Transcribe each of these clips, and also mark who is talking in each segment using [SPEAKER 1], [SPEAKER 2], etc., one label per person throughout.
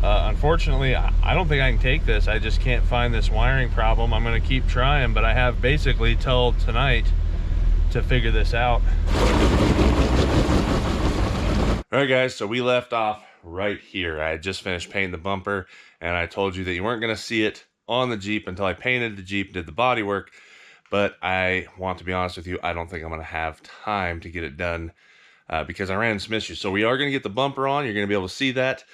[SPEAKER 1] Unfortunately, I don't think I can take this. I just can't find this wiring problem. I'm going to keep trying, but I have basically till tonight to figure this out. All right, guys, so we left off right here. I had just finished painting the bumper, and I told you that you weren't going to see it on the Jeep until I painted the Jeep and did the body work. But I want to be honest with you, I don't think I'm going to have time to get it done because I ran into some issues. So we are going to get the bumper on. You're going to be able to see that.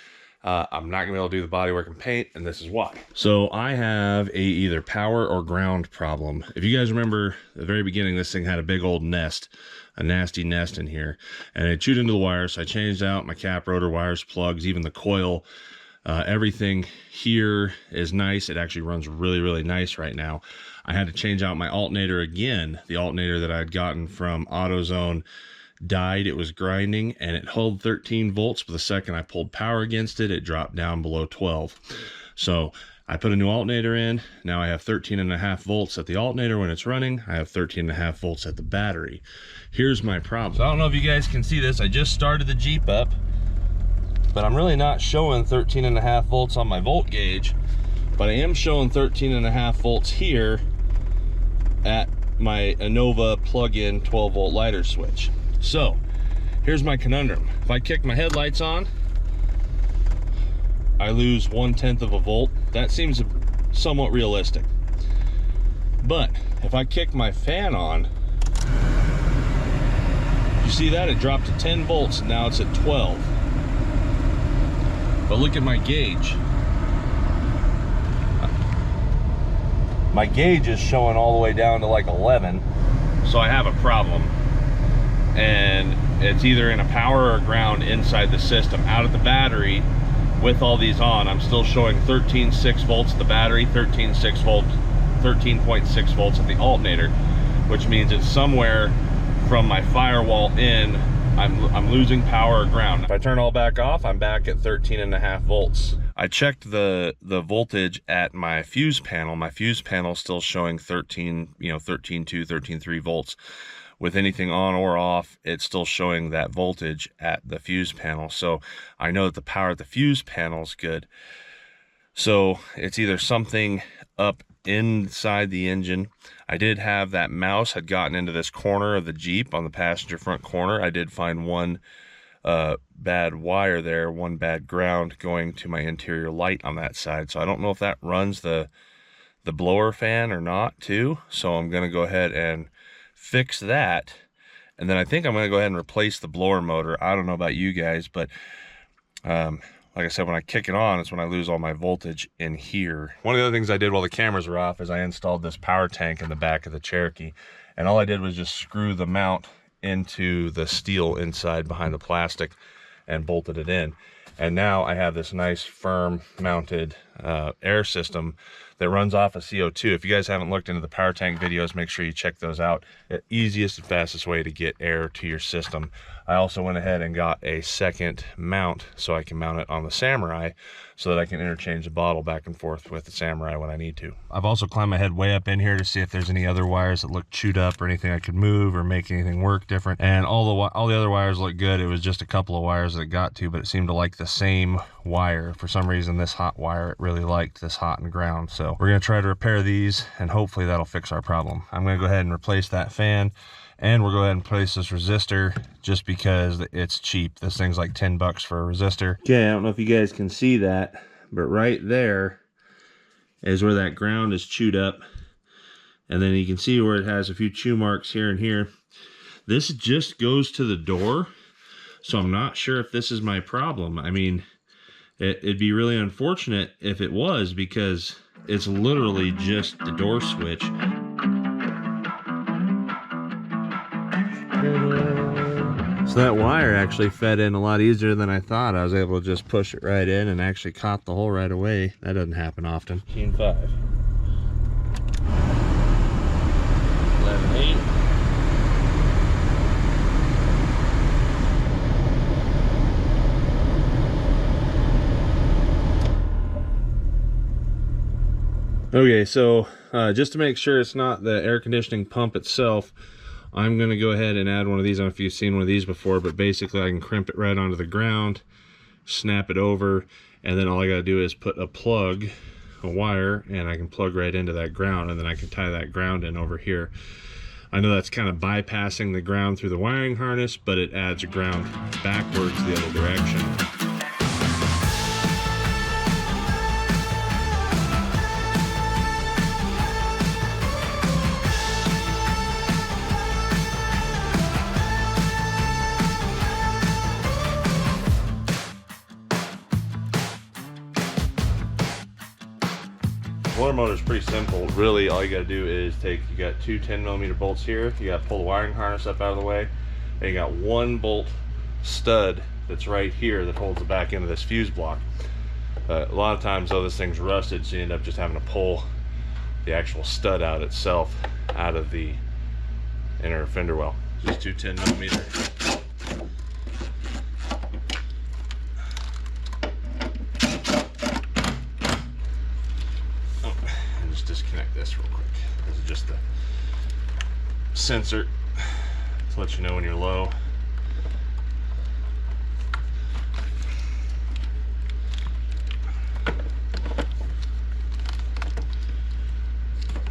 [SPEAKER 1] I'm not gonna be able to do the body work and paint, and this is why. So I have a either power or ground problem. If you guys remember the very beginning, this thing had a big old nest, a nasty nest in here, and it chewed into the wires. So I changed out my cap rotor wires, plugs, even the coil. Everything here is nice. It actually runs really, really nice right now. I had to change out my alternator again. The alternator that I had gotten from AutoZone died. It was grinding and it held 13 volts, but the second I pulled power against it, it dropped down below 12. So I put a new alternator in. Now I have 13.5 volts at the alternator when it's running. I have 13.5 volts at the battery. Here's my problem. So I don't know if you guys can see this. I just started the Jeep up, but I'm really not showing 13.5 volts on my volt gauge, but I am showing 13.5 volts here at my Innova plug-in 12 volt lighter switch. So here's my conundrum. If I kick my headlights on, I lose 1/10 of a volt. That seems somewhat realistic. But if I kick my fan on, you see that? It dropped to 10 volts, and now it's at 12. But look at my gauge. My gauge is showing all the way down to like 11. So I have a problem. And it's either in a power or ground inside the system. Out of the battery, with all these on, I'm still showing 13.6 volts at the battery, 13.6 volts, 13.6 volts at the alternator, which means it's somewhere from my firewall in, I'm losing power or ground. If I turn all back off, I'm back at 13.5 volts. I checked the voltage at my fuse panel. My fuse panel is still showing 13.2, 13.3 volts. With anything on or off, it's still showing that voltage at the fuse panel. So I know that the power at the fuse panel is good. So it's either something up inside the engine. I did have that mouse had gotten into this corner of the Jeep on the passenger front corner. I did find one bad wire there, one bad ground going to my interior light on that side. So I don't know if that runs the blower fan or not too. So I'm gonna go ahead and fix that, and then I think I'm going to go ahead and replace the blower motor. I don't know about you guys, but like I said, when I kick it on, it's when I lose all my voltage in here. One of the other things I did while the cameras were off is I installed this power tank in the back of the Cherokee, and all I did was just screw the mount into the steel inside behind the plastic and bolted it in. And now I have this nice firm mounted air system that runs off of CO2. If you guys haven't looked into the power tank videos, make sure you check those out. The easiest and fastest way to get air to your system. I also went ahead and got a second mount so I can mount it on the Samurai so that I can interchange the bottle back and forth with the Samurai when I need to. I've also climbed my head way up in here to see if there's any other wires that look chewed up or anything I could move or make anything work different. And all the other wires look good. It was just a couple of wires that it got to, but it seemed to like the same wire. For some reason, this hot wire, it really liked this hot and ground. So we're gonna try to repair these and hopefully that'll fix our problem. I'm gonna go ahead and replace that fan, and we'll go ahead and replace this resistor just because it's cheap. This thing's like 10 bucks for a resistor. Okay, I don't know if you guys can see that, but right there is where that ground is chewed up. And then you can see where it has a few chew marks here and here. This just goes to the door. So I'm not sure if this is my problem. I mean, it'd be really unfortunate if it was, because it's literally just the door switch. So that wire actually fed in a lot easier than I thought. I was able to just push it right in and actually caught the hole right away. That doesn't happen often. 15.5. 11.8. Okay, so just to make sure it's not the air conditioning pump itself, I'm going to go ahead and add one of these. I don't know if you've seen one of these before, but basically I can crimp it right onto the ground, snap it over, and then all I gotta do is put a plug, a wire, and I can plug right into that ground, and then I can tie that ground in over here. I know that's kind of bypassing the ground through the wiring harness, but it adds a ground backwards the other direction. Blower motor is pretty simple. Really, all you got to do is you got two 10mm bolts here. You got to pull the wiring harness up out of the way, and you got one bolt stud that's right here that holds the back end of this fuse block. A lot of times, though, this thing's rusted, so you end up just having to pull the actual stud out itself out of the inner fender well. Just two 10mm. Disconnect this real quick. This is just the sensor to let you know when you're low.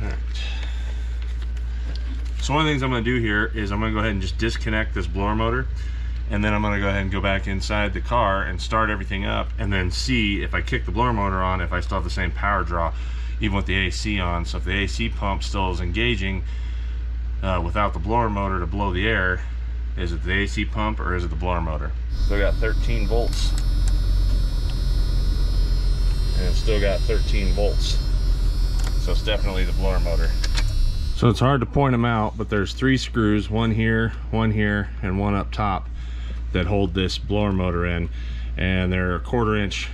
[SPEAKER 1] Alright. So one of the things I'm going to do here is I'm going to go ahead and just disconnect this blower motor, and then I'm going to go ahead and go back inside the car and start everything up, and then see if I kick the blower motor on, if I still have the same power draw even with the AC on. So if the AC pump still is engaging without the blower motor to blow the air, is it the AC pump or is it the blower motor? So I got 13 volts, and it's still got 13 volts, so it's definitely the blower motor. So it's hard to point them out, but there's 3 screws, one here, and one up top, that hold this blower motor in, and they're a quarter inch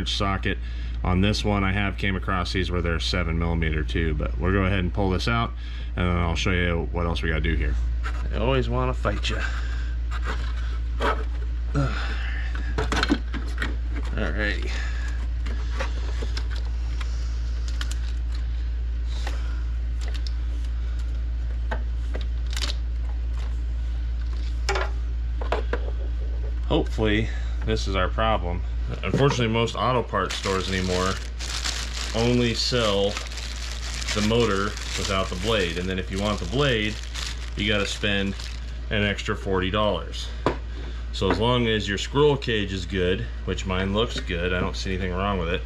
[SPEAKER 1] socket. On this one, I came across these where they're 7mm too, but we'll go ahead and pull this out, and then I'll show you what else we gotta do here. I always want to fight you. Alrighty. Hopefully, this is our problem. Unfortunately, most auto parts stores anymore only sell the motor without the blade, and then if you want the blade, you got to spend an extra $40. So as long as your squirrel cage is good, which mine looks good, I don't see anything wrong with it,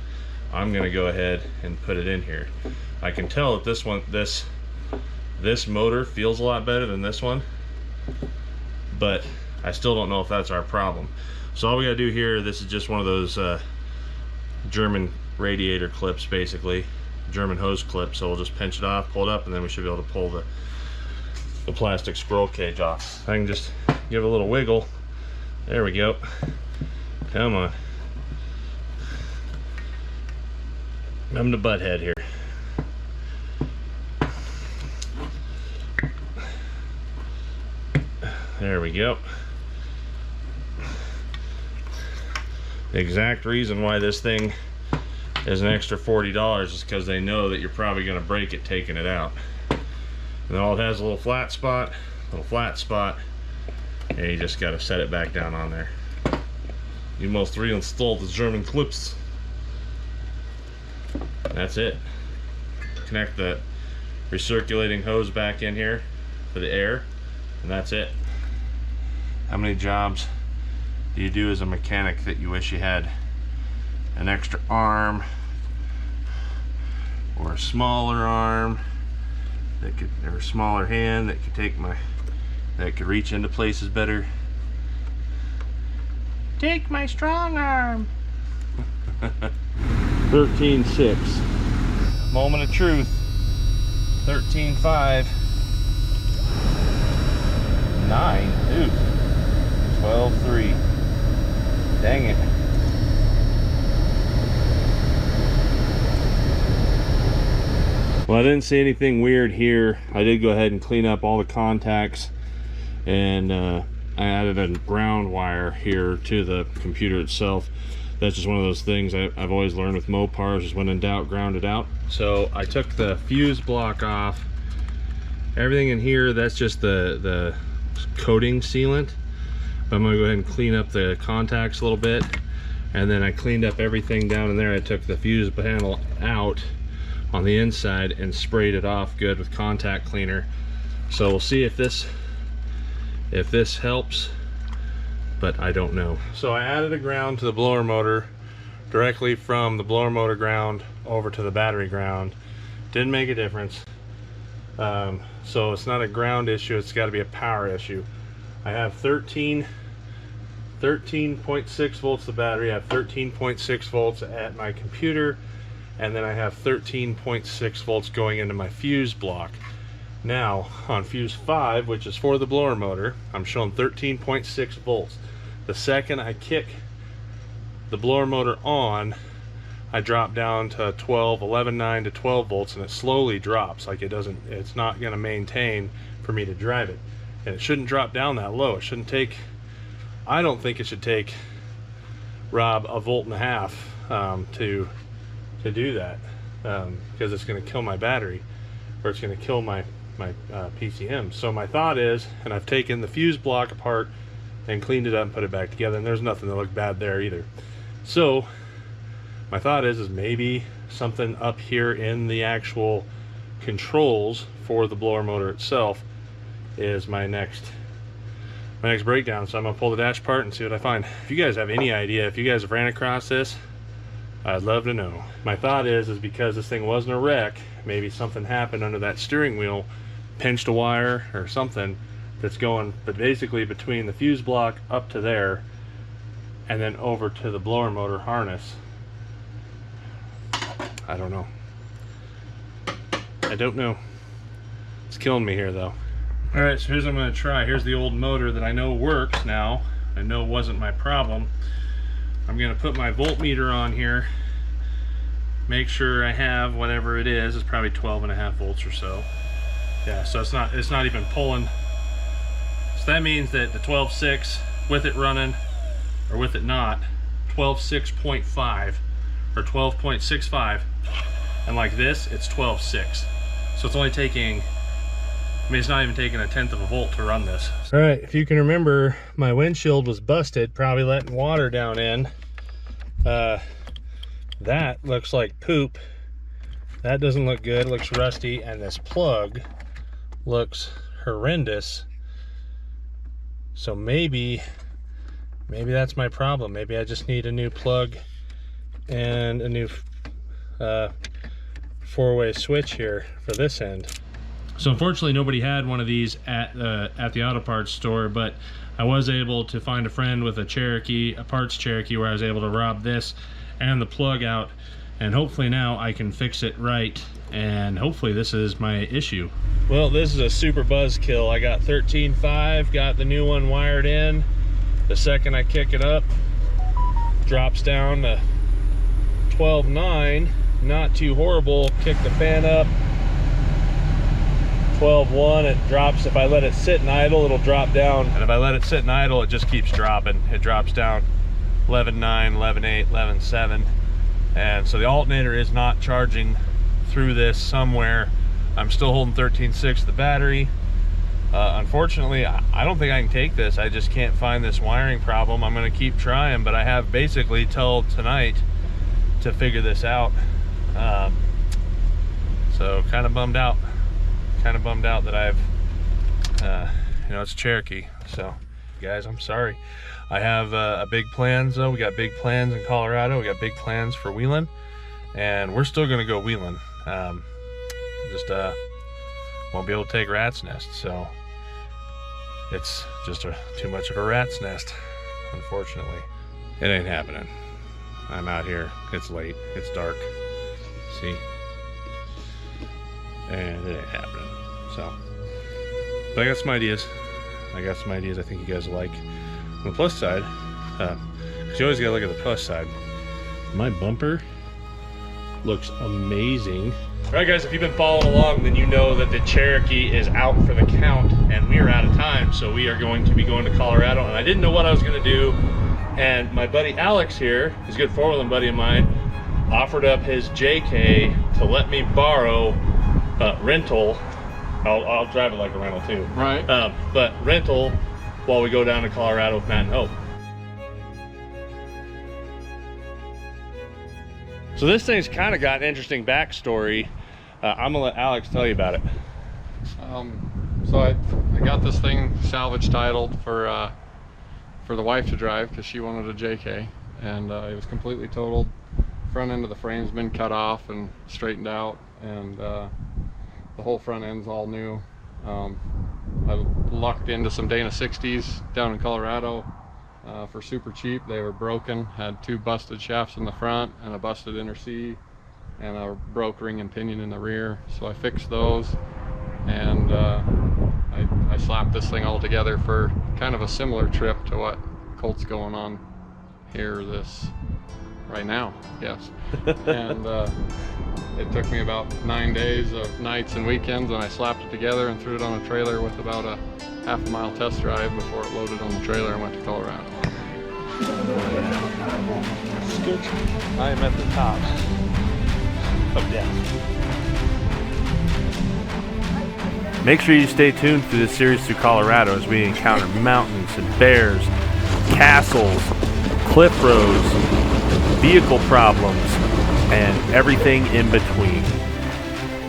[SPEAKER 1] I'm going to go ahead and put it in here. I can tell that this motor feels a lot better than this one, but I still don't know if that's our problem. So all we gotta do here, this is just one of those German radiator clips, basically, German hose clip. So we'll just pinch it off, pull it up, and then we should be able to pull the plastic squirrel cage off. I can just give it a little wiggle. There we go. Come on. I'm the butthead here. There we go. The exact reason why this thing is an extra $40 is because they know that you're probably going to break it taking it out. And then all it has a little flat spot, and you just got to set it back down on there. You must reinstall the German clips. That's it. Connect the recirculating hose back in here for the air, and that's it. How many jobs do you do as a mechanic that you wish you had an extra arm or a smaller arm that could, or a smaller hand that could that could reach into places better? Take my strong arm. 13.6. Moment of truth. 13.5. 9. Ooh. 12.3. Dang it. Well, I didn't see anything weird here. I did go ahead and clean up all the contacts, and I added a ground wire here to the computer itself. That's just one of those things I've always learned with Mopars, is when in doubt, ground it out. So I took the fuse block off. Everything in here, that's just the coating sealant. But I'm gonna go ahead and clean up the contacts a little bit, And then I cleaned up everything down in there. I took the fuse panel out on the inside and sprayed it off good with contact cleaner. So we'll see if this helps, but I don't know. So I added a ground to the blower motor directly from the blower motor ground over to the battery ground. Didn't make a difference. So it's not a ground issue, it's got to be a power issue. I have 13.6 volts the battery, I have 13.6 volts at my computer, and then I have 13.6 volts going into my fuse block. Now on fuse 5, which is for the blower motor, I'm showing 13.6 volts. The second I kick the blower motor on, I drop down to 11.9 to 12 volts, and it slowly drops. Like it's not going to maintain for me to drive it, and it shouldn't drop down that low. It shouldn't take, I don't think it should take, Rob, 1.5 volts to do that, because it's going to kill my battery, or it's going to kill my PCM. So my thought is, and I've taken the fuse block apart and cleaned it up and put it back together, and there's nothing that looked bad there either. So my thought is maybe something up here in the actual controls for the blower motor itself is my next breakdown. So I'm gonna pull the dash apart and see what I find. If you guys have any idea, if you guys have ran across this, I'd love to know. My thought is because this thing wasn't a wreck, maybe something happened under that steering wheel, pinched a wire or something that's going, but basically between the fuse block up to there and then over to the blower motor harness. I don't know. I don't know. It's killing me here though. All right, so here's what I'm gonna try. Here's the old motor that I know works now. I know wasn't my problem. I'm gonna put my voltmeter on here, make sure I have whatever it is. It's probably 12.5 volts or so. Yeah, so it's not even pulling. So that means that the 12.6 with it running, or with it not, 12.6.5 or 12.65, and like this, it's 12.6. So it's only taking, I mean, it's not even taking 1/10 of a volt to run this. All right, if you can remember, my windshield was busted, probably letting water down in. That looks like poop. That doesn't look good, it looks rusty, and this plug looks horrendous. So maybe that's my problem. Maybe I just need a new plug and a new four-way switch here for this end. So unfortunately nobody had one of these at the auto parts store, but I was able to find a friend with a Cherokee, a parts Cherokee, where I was able to rob this and the plug out, and hopefully now I can fix it right, and hopefully this is my issue. Well, this is a super buzzkill. I got 13.5, got the new one wired in. The second I kick it up, drops down to 12.9, not too horrible. Kick the fan up, 12.1, it drops. If I let it sit and idle, it'll drop down, and if I let it sit and idle, it just keeps dropping. It drops down 11.9, 11.8, 11.7, and so the alternator is not charging through this somewhere. I'm still holding 13.6 the battery. Unfortunately, I don't think I can take this. I just can't find this wiring problem. I'm going to keep trying, but I have basically till tonight to figure this out. So kind of bummed out. Kind of bummed out that I've, you know, it's Cherokee. So guys, I'm sorry. I have big plans though. We got big plans in Colorado. We got big plans for wheeling, and we're still going to go wheeling. Just won't be able to take rat's nest, so it's just too much of a rat's nest, unfortunately. It ain't happening. I'm out here, it's late, it's dark, see, and it ain't happening. So, but I got some ideas. I think you guys will like. On the plus side, because you always gotta look at the plus side, my bumper looks amazing. All right guys, if you've been following along, then you know that the Cherokee is out for the count, and we are out of time, so we are going to be going to Colorado, and I didn't know what I was going to do, and my buddy Alex here, who's a good four-wheeling buddy of mine, offered up his JK to let me borrow rental. I'll drive it like a rental too. Right. But rental while we go down to Colorado with Matt and Hope. So this thing's kind of got an interesting backstory. I'm gonna let Alex tell you about it.
[SPEAKER 2] So I got this thing salvage titled for the wife to drive because she wanted a JK, and it was completely totaled. Front end of the frame's been cut off and straightened out, and the whole front end's all new. I lucked into some Dana 60s down in Colorado for super cheap. They were broken, had 2 busted shafts in the front and a busted inner C and a broke ring and pinion in the rear. So I fixed those, and I slapped this thing all together for kind of a similar trip to what Colt's going on here right now, yes. And it took me about 9 days of nights and weekends, and I slapped it together and threw it on a trailer with about a half-mile test drive before it loaded on the trailer and went to Colorado.
[SPEAKER 1] I am at the top of death. Make sure you stay tuned through this series through Colorado as we encounter mountains and bears, castles, cliff roads, vehicle problems, and everything in between.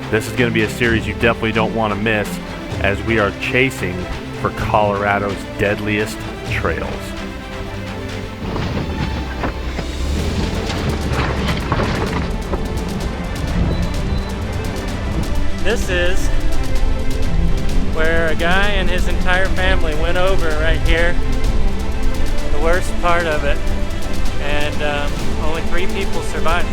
[SPEAKER 1] This is going to be a series you definitely don't want to miss as we are chasing for Colorado's deadliest trails.
[SPEAKER 3] This is where a guy and his entire family went over right here. The worst part of it. And only 3 people survived.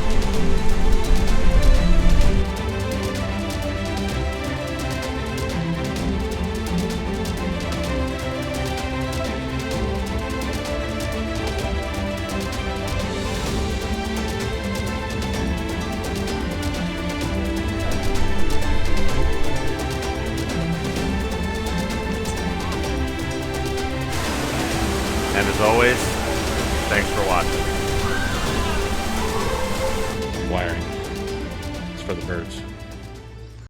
[SPEAKER 1] And as always, thanks for watching. Wiring. It's for the birds.